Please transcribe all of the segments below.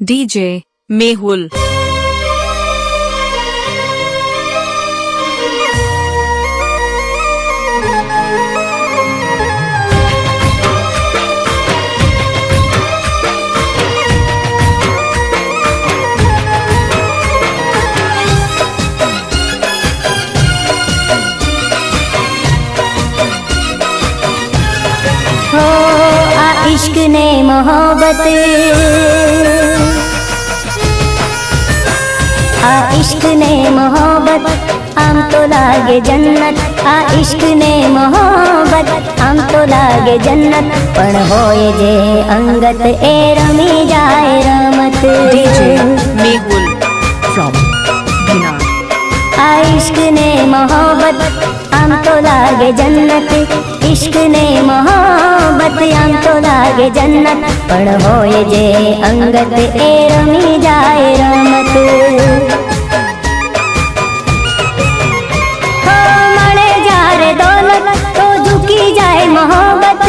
DJ Mehul. हो आ इश्क ने मोहब्बत, आ इश्क ने मोहब्बत, आम तो लागे जन्नत। आ इश्क ने मोहब्बत, आम तो लागे जन्नत। पण होए जे अंगत ए रमी जाए रमत। DJ Mehul from Bhinar. आ इश्क ने मोहब्बत, आम तो लागे जन्नत। इश्क ने मोहब्बत, आम तो लागे जन्नत। पण होए जे अंगत ए रमी जाए रमत। हो मणे जारे दौलत तो झुकी जाए मोहब्बत।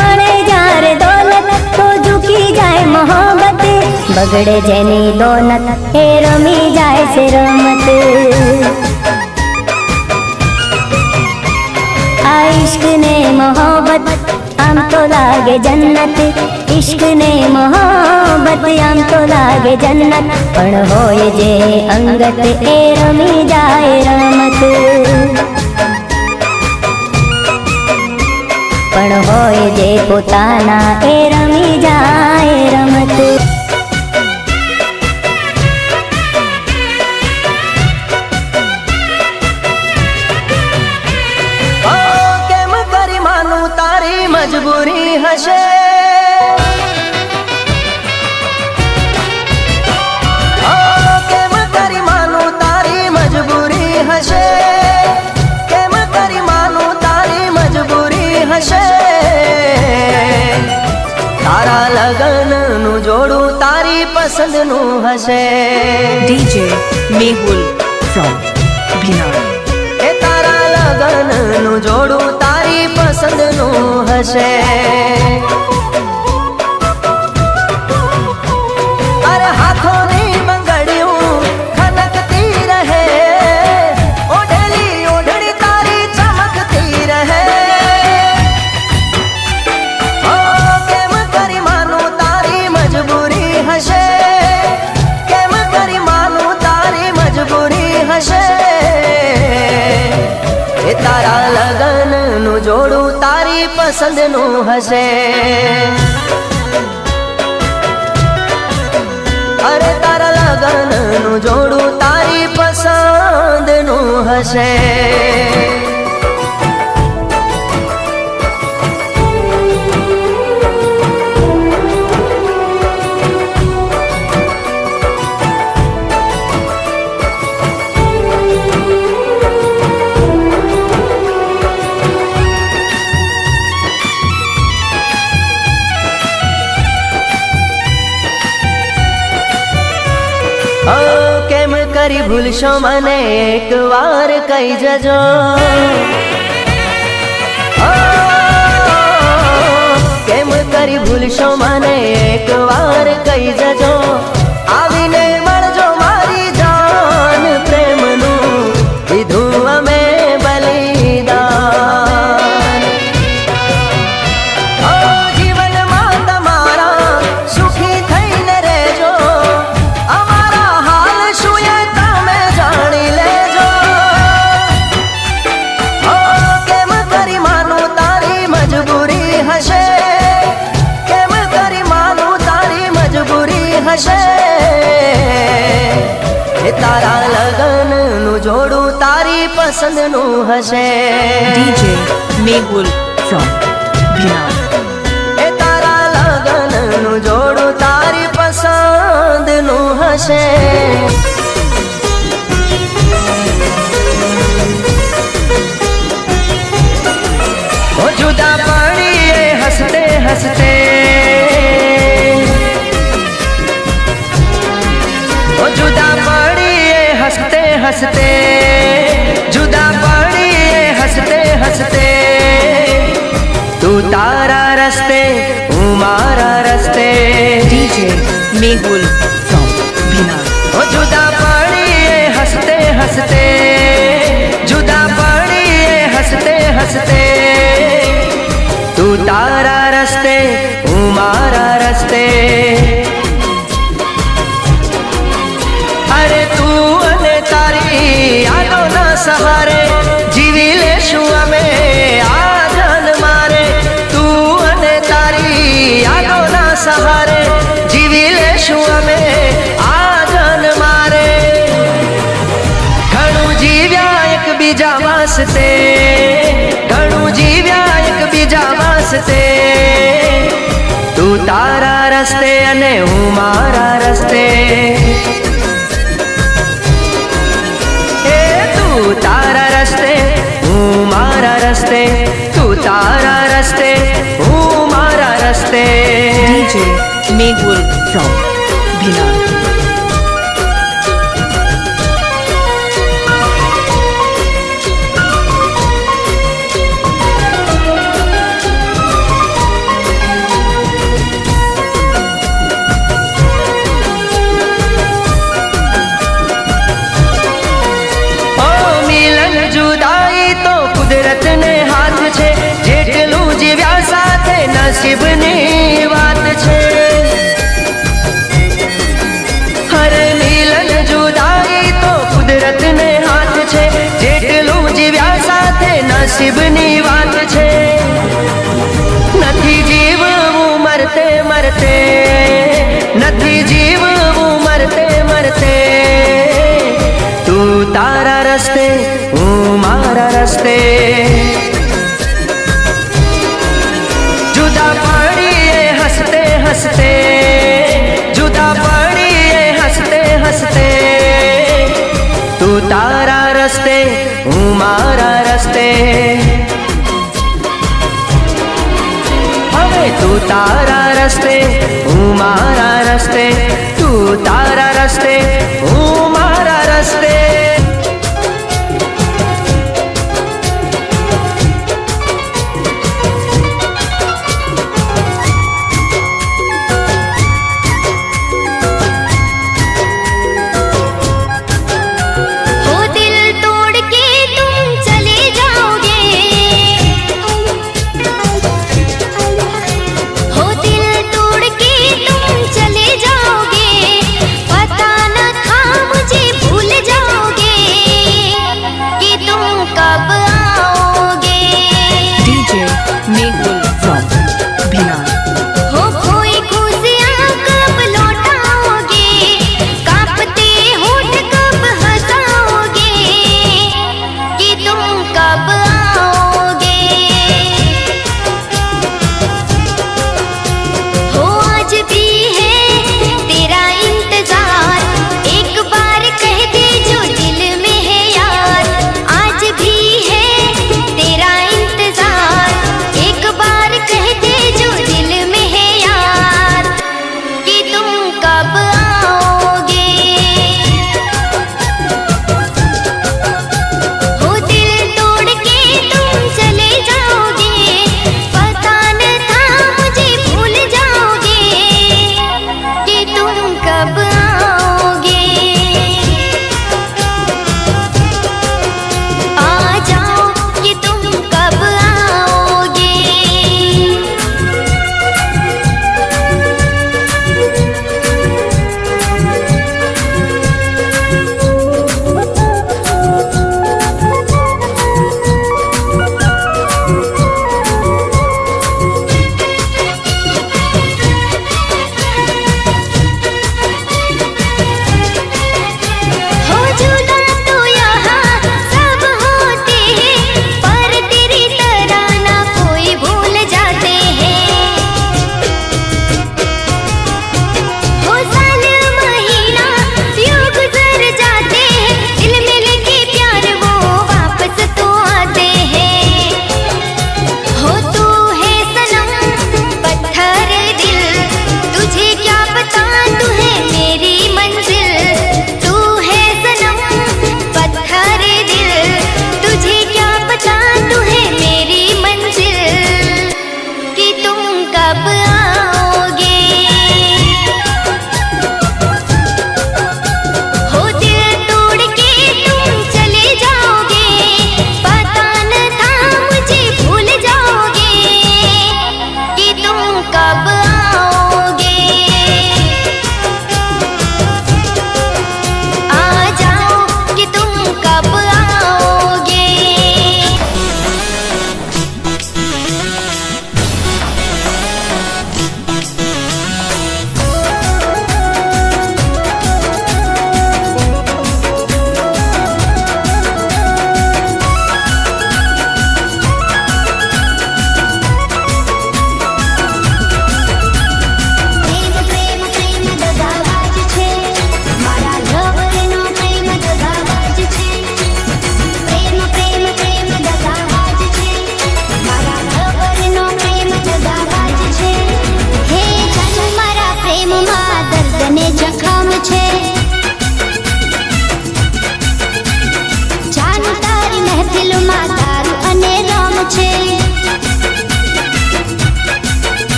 मणे जारे दौलत तो झुकी जाए मोहब्बत। बगड़े जेनी दौलत ए रमी जाए से रमत। आ इश्क ने मोहब्बत, आम तो लागे जन्नत। इश्क ने मोहब्बत, आम तो लागे जन्नत। पण होए जे अंगत ए रमी जाए रमत। पण होए जे पोताना ए रमी जाए रमत। मजबूरी हशे, केम करी मानू तारी मजबूरी हशे। केम करी मानू तारी मजबूरी हशे। तारा लगन नु जोड़ू तारी पसंद नु हशे। DJ Mehul from Bhinar. ए तारा लगन नु जोड़ू तारी पसंद नु हशे। अरे हाथों नी मंगड़ियों खनकती रहे। ओढ़ली ओढ़नी तारी चमकती रहे। ओ केम करी मानू तारी मजबूरी हशे। केम करी मानू तारी मजबूरी हशे। ए तारा लगन नु जोड़ू तारी पसंद नु हशे। अरे तारा लगन नु जोड़ू तारी पसंद नु हशे। केम करी भूलशो मने एक वार कही जजो। केम करी भूलशो मने एक वार कही जजो। आवीने मळजो मारी जान प्रेम नु विधु अमे बलिदान। जीवन में तमारा सुखी थईने रेजो। तारा लगन नु जोड़ू तारी पसंद नु हशे। DJ Mehul from Bhinar. ए तारा लगन नु जोड़ू तारी पसंद नु हशे। ओ जुदा पड़िए हंसते हंसते। ओ जुदा पड़िए हंसते हंसते। जुदा पड़िए हंसते हंसते। तू तारा रस्ते, हूँ मारा रस्ते। DJ Mehul from Bhinar. ओ जुदा पड़िए हंसते हंसते, जुदा पड़िए हंसते हंसते, तू तारा रस्ते हूँ मारा रस्ते। अरे तू अने तारी यादों ना सहारे जीवी लेशुं अमे आ जान मारे। तू अने तारी यादों ना सहारे जीवी लेशुं अमे आ जान मारे। घणું જીવ્યા એક બીજા વાસ્તે, ઘણું જીવ્યા એક બીજા વાસ્તે, તું તારા રસ્તે અને હું મારા રસ્તે। तू तारा रस्ते हूँ मारा रस्ते, तू तारा रस्ते हूँ मारा रस्ते। DJ Mehul from Bhinar. कुदरत ने हाथ छे जेटलू जीव्या साथे नसीबनी वात छे। हरे मिलन जुदाई तो कुदरत ने हाथ छे जेटलू जीव्या साथे नसीबनी वात छे। नथी जीववू मरते मरते, नथी जीववू मरते मरते, तू तारा रस्ते हूँ मारा रस्ते। जुदा पड़िए हंसते हंसते, जुदा पड़िए हंसते हंसते, तू तारा रस्ते हूँ मारा रस्ते। हवे तू तारा रस्ते हूँ मारा रस्ते, तू तारा रस्ते हूँ मारा रस्ते। पता न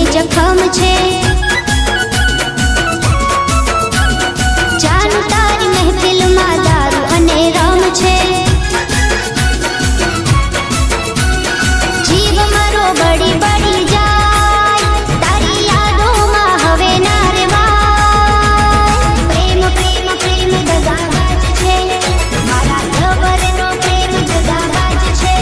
જખમ છે જાનું તારી મહેફિલમાં દારૂ અને રમ છે જીવ મારો બળી બળી જાય તારી યાદોમાં હવે ના રેવાય પ્રેમ પ્રેમ પ્રેમ દગાબાજ છે મારા લવરનો પ્રેમ દગાબાજ છે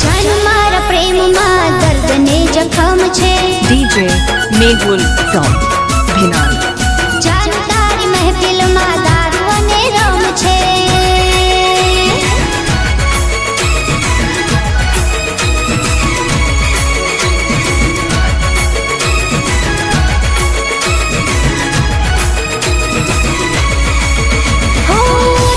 જાન મારા પ્રેમમાં દર્દ ને જખમ છે DJ Megul from Bhinar. જાન તારી મહેફિલમાં દારૂ અને રમ છે હો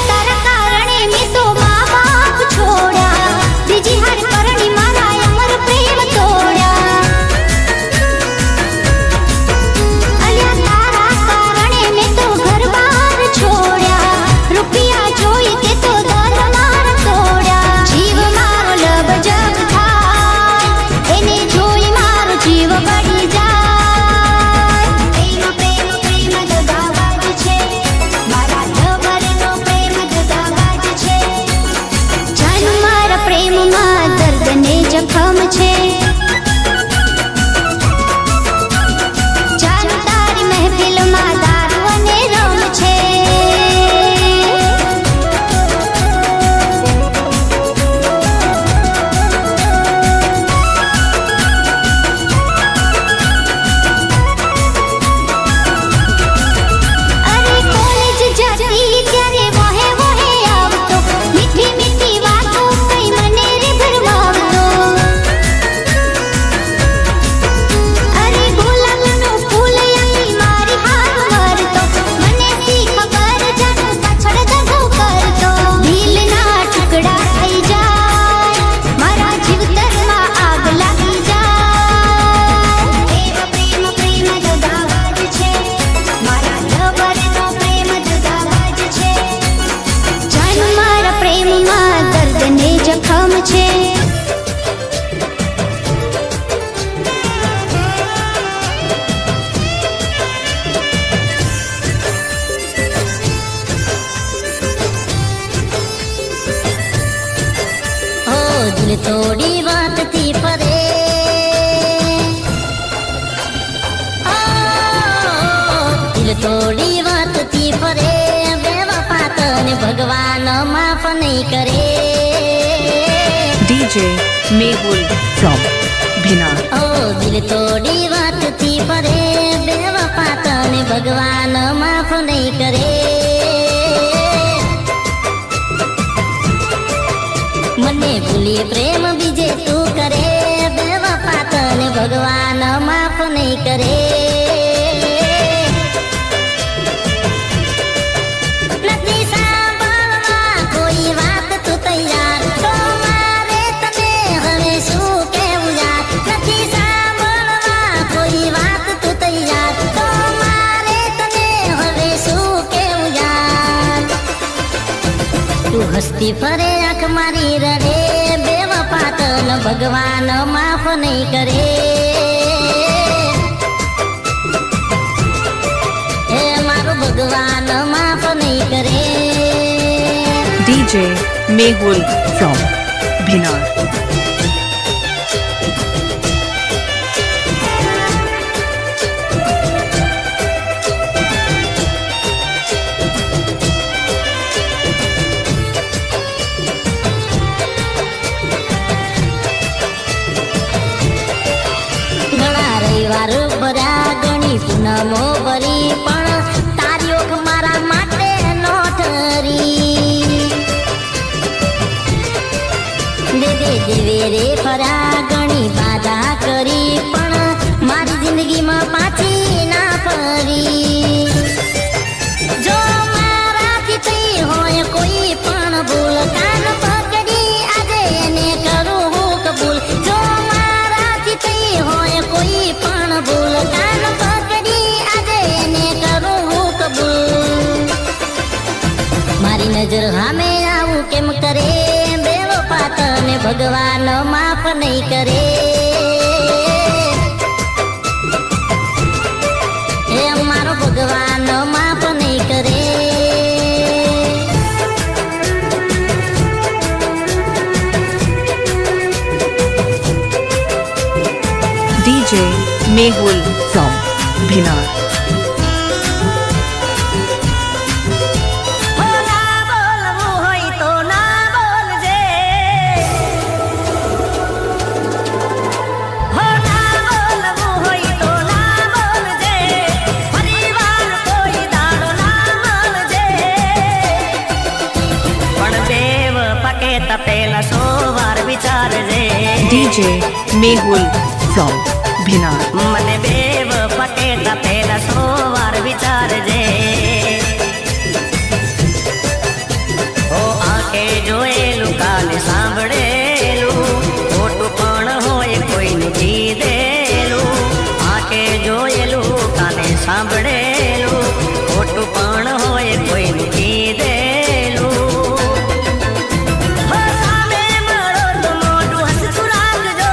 તારા કારણે મેં તો મા બાપ છોડ્યા બીજી હાર કરણી મારા અમર પ્રેમ તોડ્યા અલ્યા તારા કારણે મેં તો ઘર બાર છોડ્યા રૂપિયા જોઈ તે તો દલ માર તોડ્યા જીવ મારો લબ જબ થાય એને જોઈ મારો જીવ બળી જાય પ્રેમ પ્રેમ પ્રેમ દગાબાજ છે મારા લવરનો પ્રેમ દગાબાજ છે જાન મારા પ્રેમમાં દર્દ ને જખમ છે જાન તારી મહેફિલમાં દારૂ અને રમ છે અરે કોલેજ જતી ત્યારે વહે વહે આવતો મીઠી મીઠી વાતો કઈ મને રે ભરમાવતો અરે ગુલાબનું ફૂલ આખી મારી હાથ મારતો મને સી ખબર જાનું પાછળ દગો કરતો દિલના ટુકડા થઈ જાય મારા જીવતરમાં આગ લાગી જાય પ્રેમ પ્રેમ પ્રેમ દગાબાજ છે મારા લવરનો પ્રેમ દગાબાજ છે જાન મારા પ્રેમમાં દર્દ ને જખમ છે ઓ દિલ તોડી વાતથી પરે ઓ દિલ તોડી વાતથી પરે બેવફા તને ભગવાન માફ નહીં કરે DJ Megul from Bhinar. ઓ દિલ તોડી વાતથી પરે બેવફા તને ભગવાન માફ નહીં કરે મને ભૂલી પ્રેમ બીજે તું કરે બેવફા તને ભગવાન માફ નહીં કરે નથી સાંભળવા કોઈ વાત તું તૈયાર તો મારે તને હવે શું કહેવું યાર નથી સાંભળવા કોઈ વાત તું તૈયાર તો મારે તને હવે શું કહેવું યાર તું હસતી ફરે આંખ મારી રડે બેવફા તને ભગવાન માફ નહીં કરે હે મારું ભગવાન માફ નહીં કરે DJ Megul from Bhinar. ઘણા રવિવાર ભર્યા ઘણી પૂનમો ભરી પણ તારી ઓખ મારા માટે નો ઠરી દેવે રે ફર્યા ઘણી બાધા કરી પણ મારી જિંદગીમાં પાછી ના ફરી જો મારાથી થઈ હોય કોઈ પણ ભૂલ કાન પકડી આજે એને કરું હું કબૂલ જો મારાથી થઈ હોય કોઈ પણ ભૂલ કાન પકડી આજે એને કરું હું કબૂલ મારી નજર સામે આવું કેમ કરે બેવફા તને ભગવાન માફ નહીં કરે Mehul from Bhinar. હો ના બોલવું હોય તો ના બોલજે હો ના બોલવું હોય તો ના બોલજે પરિવાર કોઈ દાડો ના મળજે પણ દેવ પકે તપેલા 100 વાર વિચારજે DJ Mehul from Bhinar. મને બેવ પકે તપેલા 100 વાર વિચારજે ઓ આંખે જોયેલું કાને સાંભળેલું ખોટું પણ હોય કોઈનું કીધેલું આંખે જોયેલું કાને સાંભળેલું ખોટું પણ હોય કોઈનું કીધેલું હો સામે મળો તો મોઢું હસતું રાખજો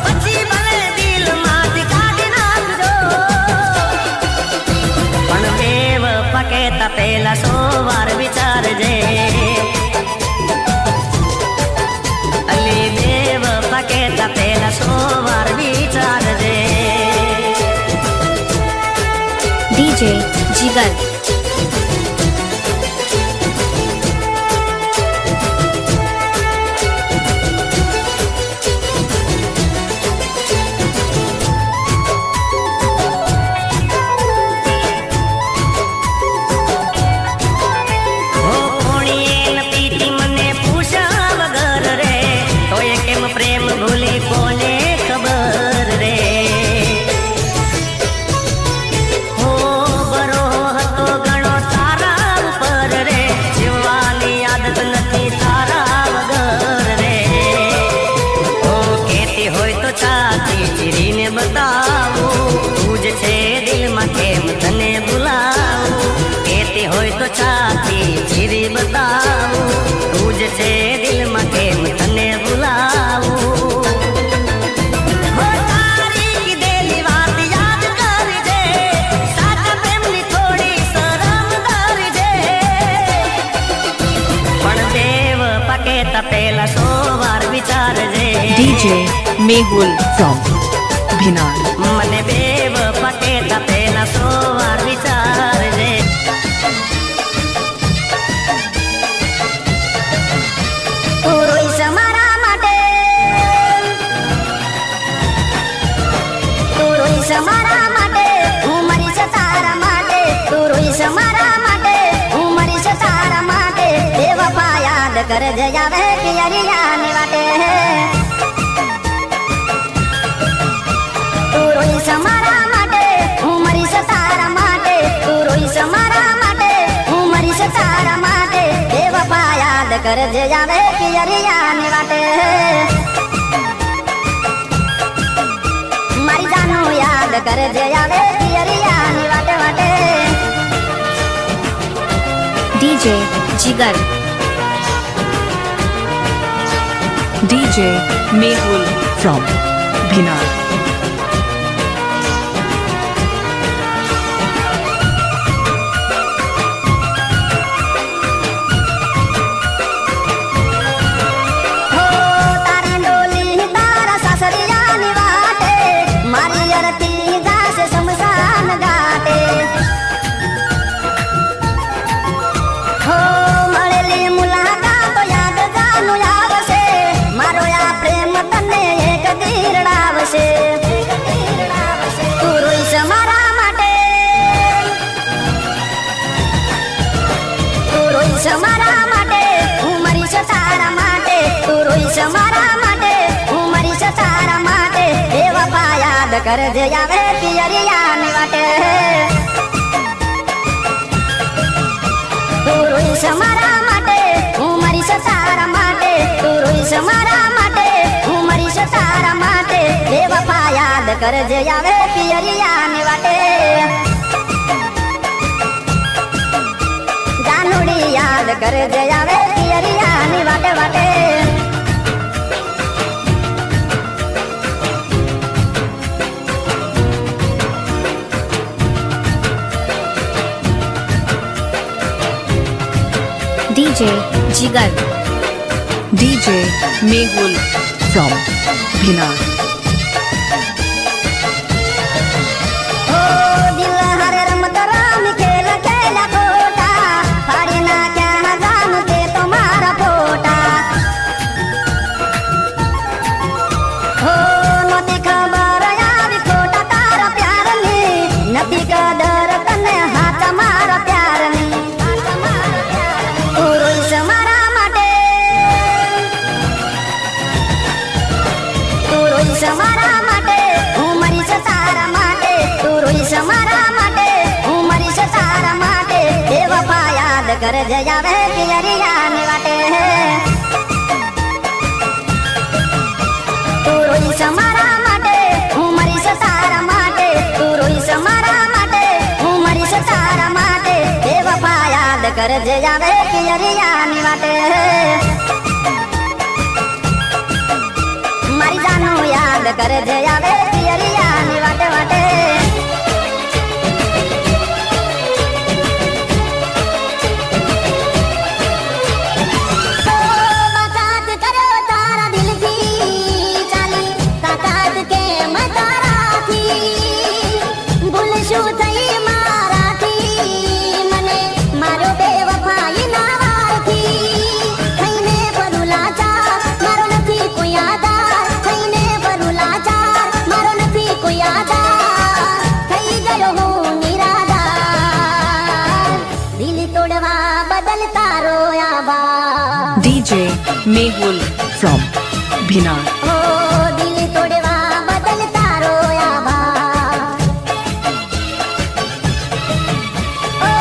પછી ભલે દિલમાંથી કાઢી નાખજો પણ દેવ પકે તપેલા 100 વાર વિચારજે અલી દેવ પકે તપેલા 100 વાર વિચારજે DJ Jigar. હો કોણીએ ન પીતી મને પૂછ્યા વગર રે તોય કેમ પ્રેમ ભૂલી કોને ખબર રે હો બરો હતો ઘણો તારા ઉપર રે જીવવાની આદત નથી તારા વગર રે હો કેતી હોય તો છાતી ચીરીને બતાવું તું જ છે દિલમાં કેમ તને ભૂલાવું કેતી હોય તો છાતી ચીરી બતાવું તું જ છે દિલમાં કેમ તને ભૂલાવું હો તારી કીધેલી વાત યાદ કરજે સાચા પ્રેમની થોડી શરમ કરજે પણ દેવ પકે તપેલા 100 વાર વિચારજે DJ Mehul from Bhinar. મને બેવ પકે તપેલા 100 વાર વિચારજે તું રોઈશ મારા માટે તું રોઈશ મારા માટે હું મરીશ તારા માટે તું રોઈશ મારા માટે હું મરીશ તારા માટે એ વફા યાદ કરજે આવે પિયરિયાની વાટે તું રોઈશ મારા માટે હું મરીશ તારા માટે તું રોઈશ મારા માટે હું મરીશ તારા માટે એ વફા યાદ કરજે આવે પિયરિયાની વાટે મારી જાનું યાદ કરજે આવે પિયરિયાની વાટે વાટે DJ Jigar. DJ Mehul from Bhinar. હો તારી ડોલી તારા સાસરિયાની વાટે મારી અરતી જાશે શમશાન ઘાટે હો મળેલી મુલાકાતો યાદ જાનું આવશે મારો આ પ્રેમ તને એક દીરડાવશે તું રોઈશ મારા માટે તું રોઈશ મારા માટે હું મરીશ તારા માટે તું રોઈશ મારા માટે હું મરીશ તારા માટે એ વફા યાદ કરજે આવે પિયરિયાની વાટે તું રોઈશ મારા માટે હું મરીશ તારા માટે તું રોઈશ મારા માટે હું મરીશ તારા માટે એ વફા યાદ કરજે આવે પિયરિયાની વાટે જાનુડી યાદ કરજે આવે પિયરિયાની વાટે વાટે DJ Jigar. DJ Mehul from Bhinar. રોઈશ મારા માટે હું મરીશ તારા માટે એ વફા યાદ કરજે આવે પિયરિયાની વાટે તું રોઈશ મારા માટે હું મરીશ તારા માટે તું રોઈશ મારા માટે હું મરીશ તારા માટે એ વફા યાદ કરજે આવે પિયરિયાની વાટે મારી જાનું યાદ કરજે આવે પિયરિયાની વાટે વાટે DJ Mehul from Bhinar. દિલ તોડવા બદલ તારો આભાર ઓ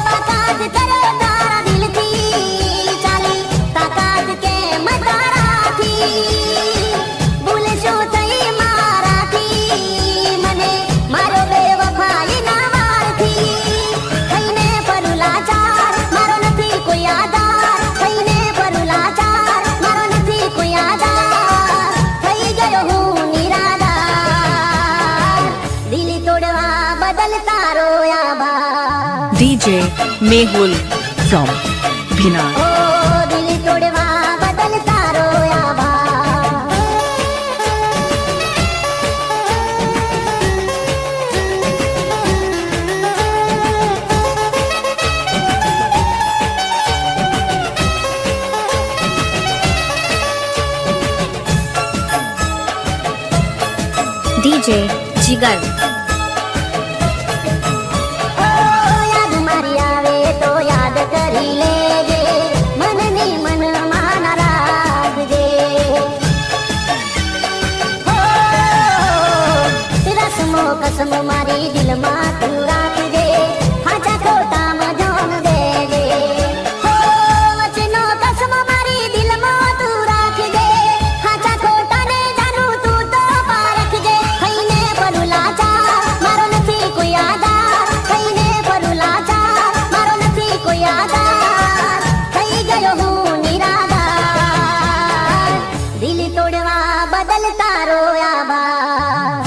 બાકાત કરો તારા દિલથી ચાલી તાકાત કેમ તારાથી ભૂલ શું થઈ મારાથી મને મારો બેવફાઈ ના વારથી થઈને પરુલા ચાર મારો નથી કોઈ આધાર થઈને પરુલા ચાર મારો નથી કોઈ આધાર થઈ ગયો હું નિરાધાર દિલ તોડવા બદલ તારો આભાર DJ Mehul from Bhinar. ઓ દિલ તોડવા બદલ તારો આભાર DJ Jigar. ઓ યાદ મારી આવે તો યાદ કરી લેજે મનની મનમાં ના રાખજે ઓ રસમો કસમ મારી દિલમાં તું રાખજે હાચા ખોટામાં જોન દેજે ઓ વચનો કસમ મારી દિલમાં તું રાખજે હાચા ખોટાને જાણું તું તો પારખજે થઈને પરુલા ચાર મારો નથી કોઈ આધાર થઈને પરુલા ચાર મારો નથી કોઈ આધાર થઈ ગયો હું નિરાધાર દિલ તોડવા બદલ તારો આભાર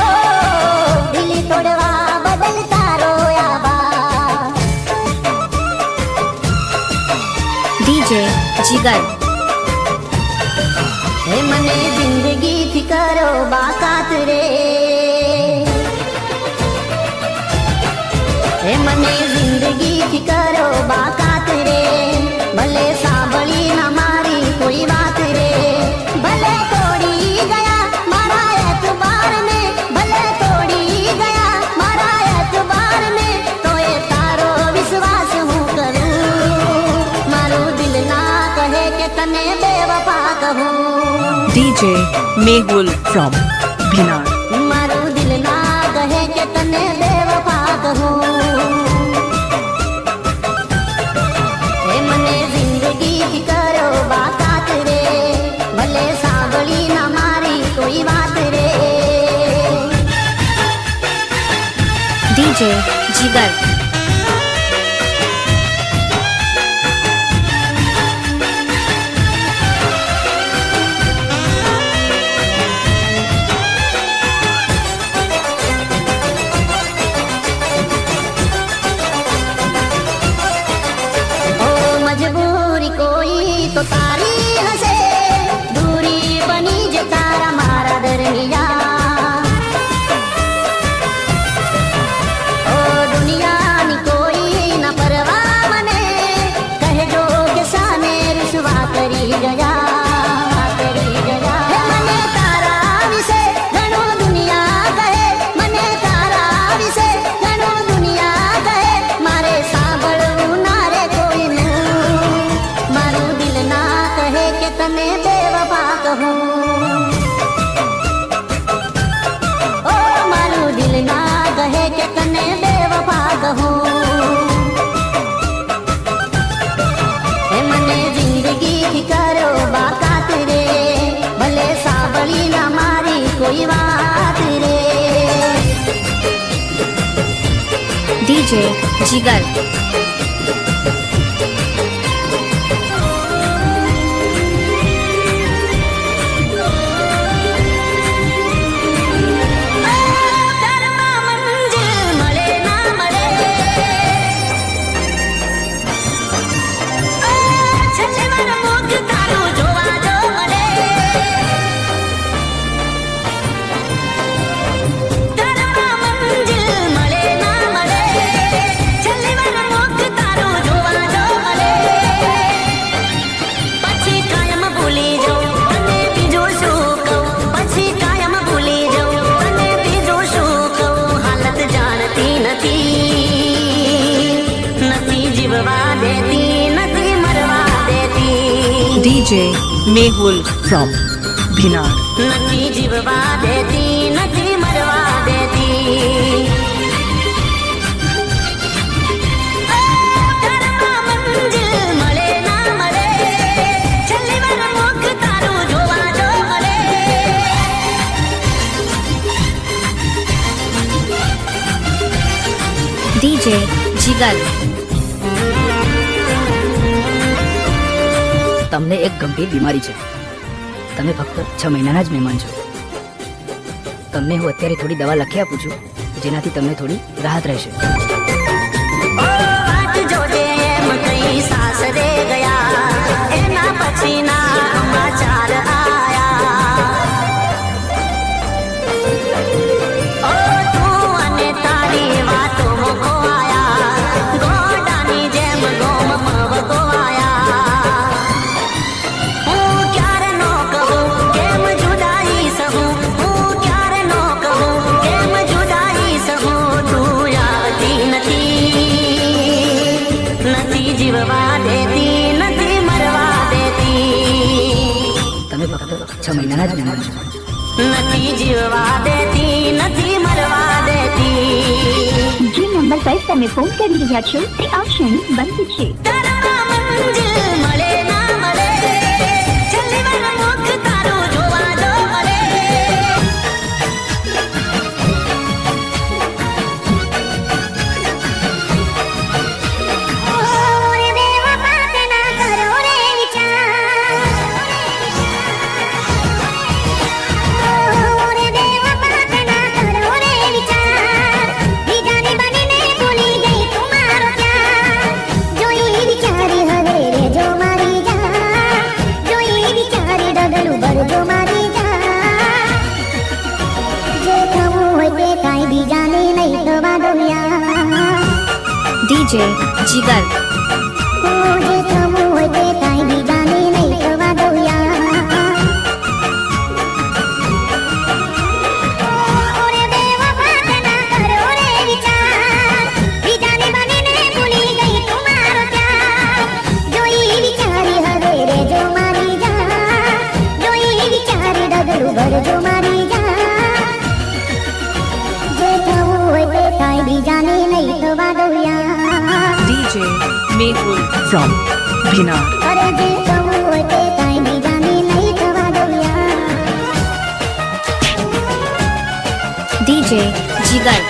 ઓ દિલ તોડવા બદલ તારો આભાર DJ Jigar. હે મને જિંદગીથી કરો બાકાત રે હે મને જિંદગીથી કરો બાકાત રે ભલે સાંભળી ના મારી કોઈ વાત રે ભલે તોડી ગયા મારા એતબાર ને ભલે તોડી ગયા મારા એતબાર ને તો એ તારો વિશ્વાસ હું કરું મારું દિલ ના કહે કે તને બેવફા કહું DJ Mehul from Bhinar. મારું દિલ ના કહે કે તને બેવફા કહું હે મને જિંદગી કરો બાકાત રે ભલે સાંભળી ના મારી કોઈ વાત રે DJ Jigar. ઓ મજબૂરી કોઈ તો તારી હશે દૂરી બની જ તારા મારા દરમિયાન ઓ દુનિયા કહે કે તને બેવફા કહું એ મને જિંદગી કરો બાકાત રે ભલે સાંભળી ના મારી કોઈ વાત રે DJ Jigal. DJ Mehul from Bhinar. નથી જીવવા દેતી નથી મરવા દેતી તારામાં મંજિલ મળે ના મળે છેલ્લી વાર મુખ તારું જોવા જો મળે DJ Jigal. તમને એક ગંભીર બીમારી છે તમે ફક્ત 6 મહિનાના જ મહેમાન છો તમને હું અત્યારે થોડી દવા લખી આપું છું જેનાથી તમને થોડી રાહત રહેશે વાત જોજે એમ કઈ સાસરે ગયા એના પછીના સમાચાર આયા ઓ તું અને તારી વાતો મોકો આયા ગોડાની જેમ ગોમ મવકો આયા હું ક્યારે નો કહું કેમ જુદાઈ સહું હું ક્યારે નો કહું કેમ જુદાઈ સહું તું આવતી નથી જીવવા દેતી નથી મરવા દેતી તમે ફક્ત 6 મહિનાના જ મહેમાન છો નથી જીવવા દેતી નથી મરવા દેતી જે નંબર પર તમે ફોન કરી રહ્યા છો તે આ ક્ષણે બંધ છે તારામાં મંજિલ મળે ના મળે છેલ્લી વાર મુખ તારું જોવા દો મળે ઓરે દેવા વાત ના કરો રે વિચાર ઓરે દેવા વાત ના કરો રે વિચાર બીજાની બનીને ભૂલી ગઈ તું મારો પ્યાર જોઈ વિચારી હવે રે જો મારી જા જોઈ વિચારી ડગલું ભરજો મારી જા જે થવું હોય તે કાંઈ બીજાને નહીં થવા દઉં યાર DJ Jigal. જે થવું હોય તે કાંઈ બીજાને નહીં થવા દઉં યાર ઓરે દેવા વાત ના કરો રે વિચાર બીજાની બનીને ભૂલી ગઈ તું મારો પ્યાર જોઈ વિચારી હવે રે જો મારી જા જોઈ વિચારી ડગલું ભરજો મારી જા જે થવું હોય તે કાંઈ બીજાને નહીં થવા દઉં યાર DJ Mehul from Bhinar. અરે જે થવું હોય તે કાંઈ બીજાને નહીં થવા દઉં યાર DJ Jigal.